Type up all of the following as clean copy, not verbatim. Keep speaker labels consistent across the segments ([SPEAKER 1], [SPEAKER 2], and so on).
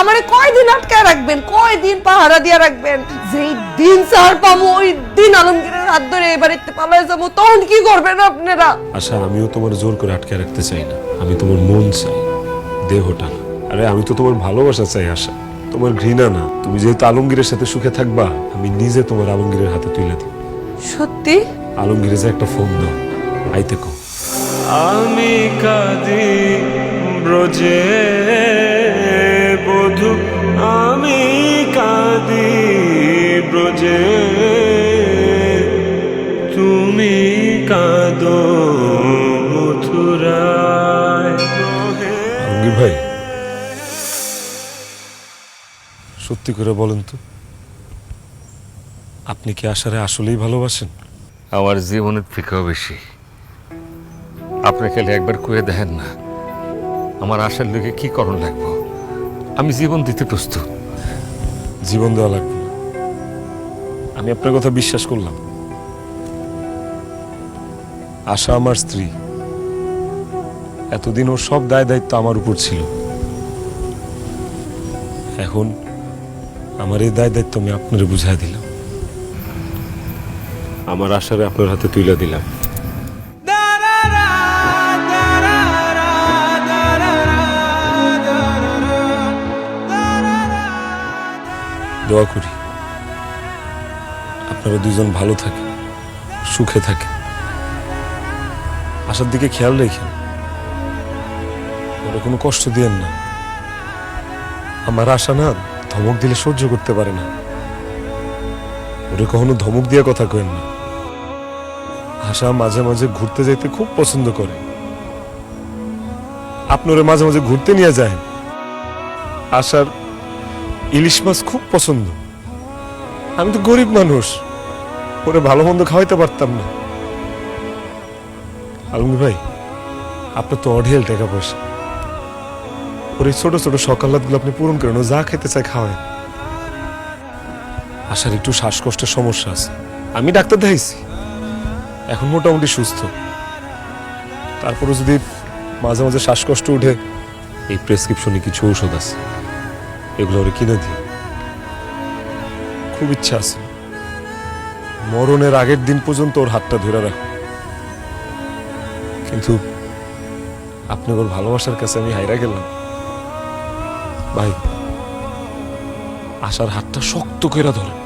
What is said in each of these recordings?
[SPEAKER 1] আমারে কয়দিন আটকায় রাখবেন, কয়দিন পাহারা দিয়ে রাখবেন? যেই দিন ছাড় পাবো ওই দিন আলমগীরের হাত ধরে এই বাড়িতে পালায় যাবো, তখন কি করবেন আপনারা?
[SPEAKER 2] আশা, আমিও তোমার জোর করে আটকে রাখতে চাই না। আমি তোমার মন চাই, দেহটা না। আরে আমি তো তোমার ভালোবাসা চাই আশা, তোমার ঘৃণা না। তুমি যেহেতু আলমগীরের সাথে সুখে থাকবা, আমি নিজে তোমার আলমগীরের হাতে তুলে দিই।
[SPEAKER 1] সত্যি?
[SPEAKER 2] আলমগীরে যে একটা ফোন দাও, আইতে কও।
[SPEAKER 3] আমি কাঁদি ব্রজে বধূ, আমি কাঁদি ব্রজে, তুমি কাঁদো মথুরায়।
[SPEAKER 2] আলমগীর ভাই, সত্যি করে বলেন তো, আপনি কি আশারে আসলেই ভালোবাসেন?
[SPEAKER 4] আমার জীবনের থেকেও বেশি। আপনি খালি একবার কয়ে দেখেন না, আমার আশার লোকে কি করণ লাগবো। আমি জীবন দিতে প্রস্তুত।
[SPEAKER 2] জীবন দেওয়া লাগবে না, আমি আপনার কথা বিশ্বাস করলাম। আশা আমার স্ত্রী, এতদিন ওর সব দায় দায়িত্ব আমার উপর ছিল। এখন আমার এই দায় দায়িত্ব আমি আপনারে বুঝাই দিলাম। আমার আশারে আপনার হাতে তুলে দিলাম। দোয়া করি আপনারা দুজন ভালো থাকেন, সুখে থাকেন। আশার দিকে খেয়াল রেখেন, ওরা কোনো কষ্ট দিয়েন না। আমার আশা না ধমক দিলে সহ্য করতে পারে না, ওরে কখনো ধমক দিয়ে কথা কেন না। আশা মাঝে মাঝে ঘুরতে যাইতে খুব পছন্দ করে, আপনারা মাঝে মাঝে ঘুরতে নিয়ে যায়। আশার ইলিশ মাছ খুব পছন্দ। আমি তো গরিব মানুষ, ওরে ভালো মন্দ খাওয়াইতে পারতাম না। আলমগীর ভাই, আপনার তো অঢেল টাকা পয়সা, ওর এই ছোট ছোট সকালাত গুলো আপনি পূরণ করেন, ও যা খেতে চায় খাওয়ায়। আশার একটু শ্বাসকষ্টের সমস্যা আছে, আমি ডাক্তার দেখাইছি, এখন মোটামুটি সুস্থ। তারপরে যদি মাঝে মাঝে শ্বাসকষ্ট উঠে, এই প্রেসক্রিপশনে কিছু ঔষধ আছে, এগুলো ওরে কিনে দিই। খুব ইচ্ছা আছে মরণের আগের দিন পর্যন্ত ওর হাতটা ধরে রাখো, কিন্তু আপনি ওর ভালোবাসার কাছে আমি হাইরা গেলাম। ভাই, আশার হাতটা শক্ত করে ধরেন,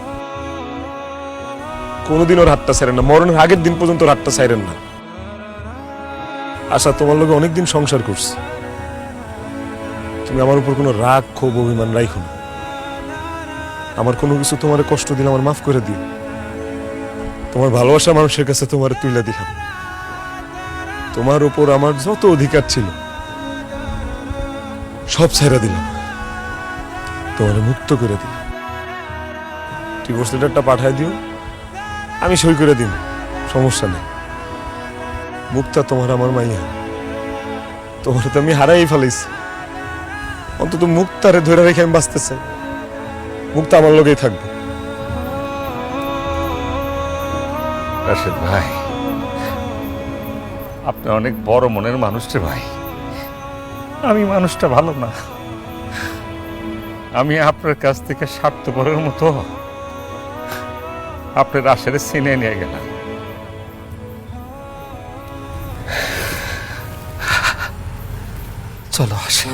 [SPEAKER 2] কোনোদিন ওর হাতটা ছাড়েন না, মরণের আগের দিন পর্যন্ত ওর হাতটা ছাড়েন না। আশা তোমার লগে অনেকদিন সংসার করছি, তুমি আমার উপর কোনো রাগ ক্ষোভ অভিমান রাখো না। আমার কোনো কিছু তোমার কষ্ট দিলে আমার মাফ করে দিও। তোমার ভালোবাসা মানুষের কাছে তোমার তুলে দিলাম। তোমার উপর আমার যত অধিকার ছিল সব ছেড়ে দিলাম, তোমার মুক্ত করে দিলাম। ডিভোর্স লেটারটা পাঠায় দিও, আমি সই করে দিব, সমস্যা নেই। মুক্তা তোমার আমার মাইয়া, তোমার তো আমি হারাই ফেলাইছি, অন্তত মুক্তারে ধরে রেখে আমি বাঁচতে চাই। মুক্তা আমার লোকেই থাকবে।
[SPEAKER 4] রাশেদ ভাই, আপনি অনেক বড় মনের মানুষ রে ভাই। আমি মানুষটা ভালো না, আমি আপনার কাছ থেকে স্বার্থপরের মতো আপনার আশারে চিনে নিয়ে গেলাম। চলো আসে।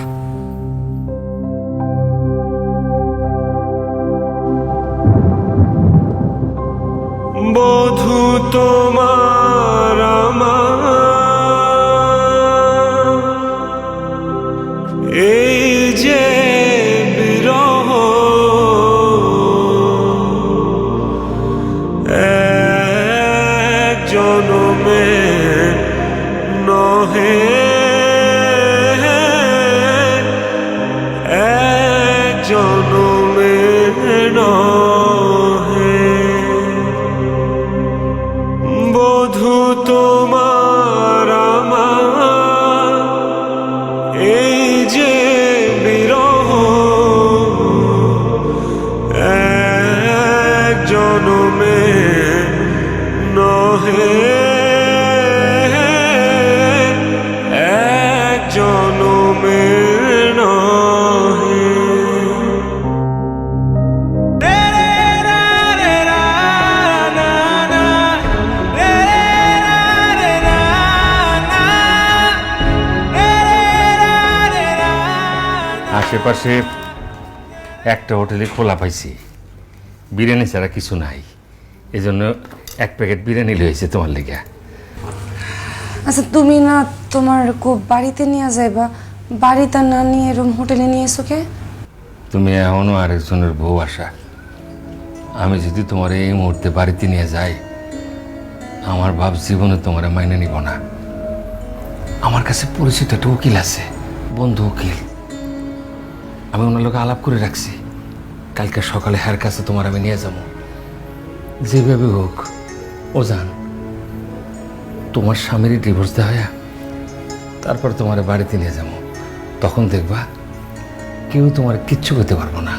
[SPEAKER 3] বধূ তোমার আমার, এই যে বিরহ, এক জনমে নহে, এক জনমে নহে। বধূ তোমার আমার, এই যে বিরহ, এক জনমে নহে, এক জনমে নহে।
[SPEAKER 4] পাশে একটা হোটেলে খোলা পাইছি, বিরিয়ানি ছাড়া কিছু নাই, এই জন্য 1 প্যাকেট বিরিয়ানি লইছে তোমার লেগে।
[SPEAKER 1] আচ্ছা তুমি না তোমার বাড়িতে নিয়ে যাইবা, বাড়িতে না নিয়ে এরকম হোটেলে নিয়ে এসো কে?
[SPEAKER 4] তুমি এখনো আরেকজনের বউ আশা, আমি যদি তোমার এই মুহূর্তে বাড়িতে নিয়ে যাই, আমার বাপ জীবনে তোমার মাইনে নিব না। আমার কাছে পরিচিত একটা উকিল আছে, বন্ধু উকিল, আমি ওনার লোক আলাপ করে রাখছি। কালকে সকালে হার কাছে তোমার আমি নিয়ে যাবো, যেভাবে হোক। ও জান, তোমার স্বামীর ডিভোর্স দেওয়া হয়, তারপর তোমার বাড়িতে নিয়ে যাবো, তখন দেখবা কেউ তোমার কিচ্ছু করতে পারবো না।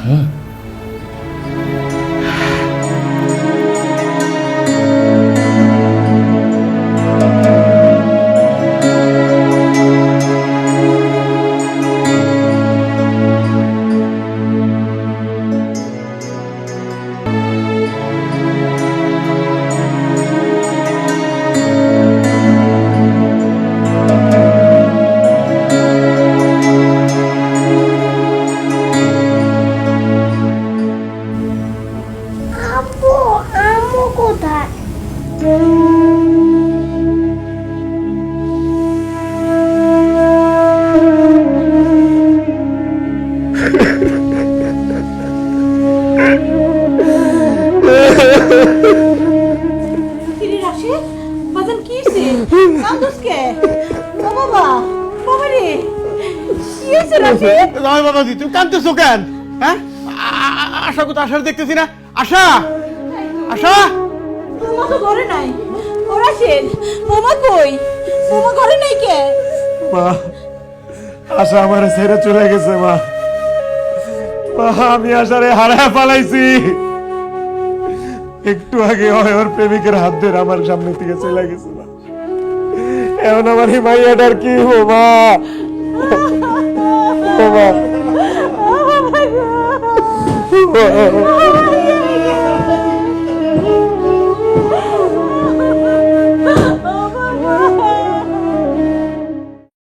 [SPEAKER 5] আপু আম্মু কোথায়?
[SPEAKER 6] কিরে রাশিদ, বাজান কি হইছে? কাঁদোস কে? ও বাবা, বাবা রে, কি হইছে রাশিদ?
[SPEAKER 7] নয় বাবাজি, তুমি কাঁদতেছো কেন? হ্যাঁ, আশা কোথায়? আশার দেখতেছি না। আশা, আশা,
[SPEAKER 6] বৌমা তো ঘরে নাই। ও রাশিদ, বৌমা কই? বৌমা ঘরে নাই কে?
[SPEAKER 2] মা, আশা আমার ছেড়ে চলে গেছে মা। মা, আমি আশারে হারায় পালাইছি। একটু আগে ওর প্রেমিকের হাত ধরে আমার সামনে থেকে চলে গেছে মা। এখন আমার এই মাইয়াটার কি হবো মা? ও মা,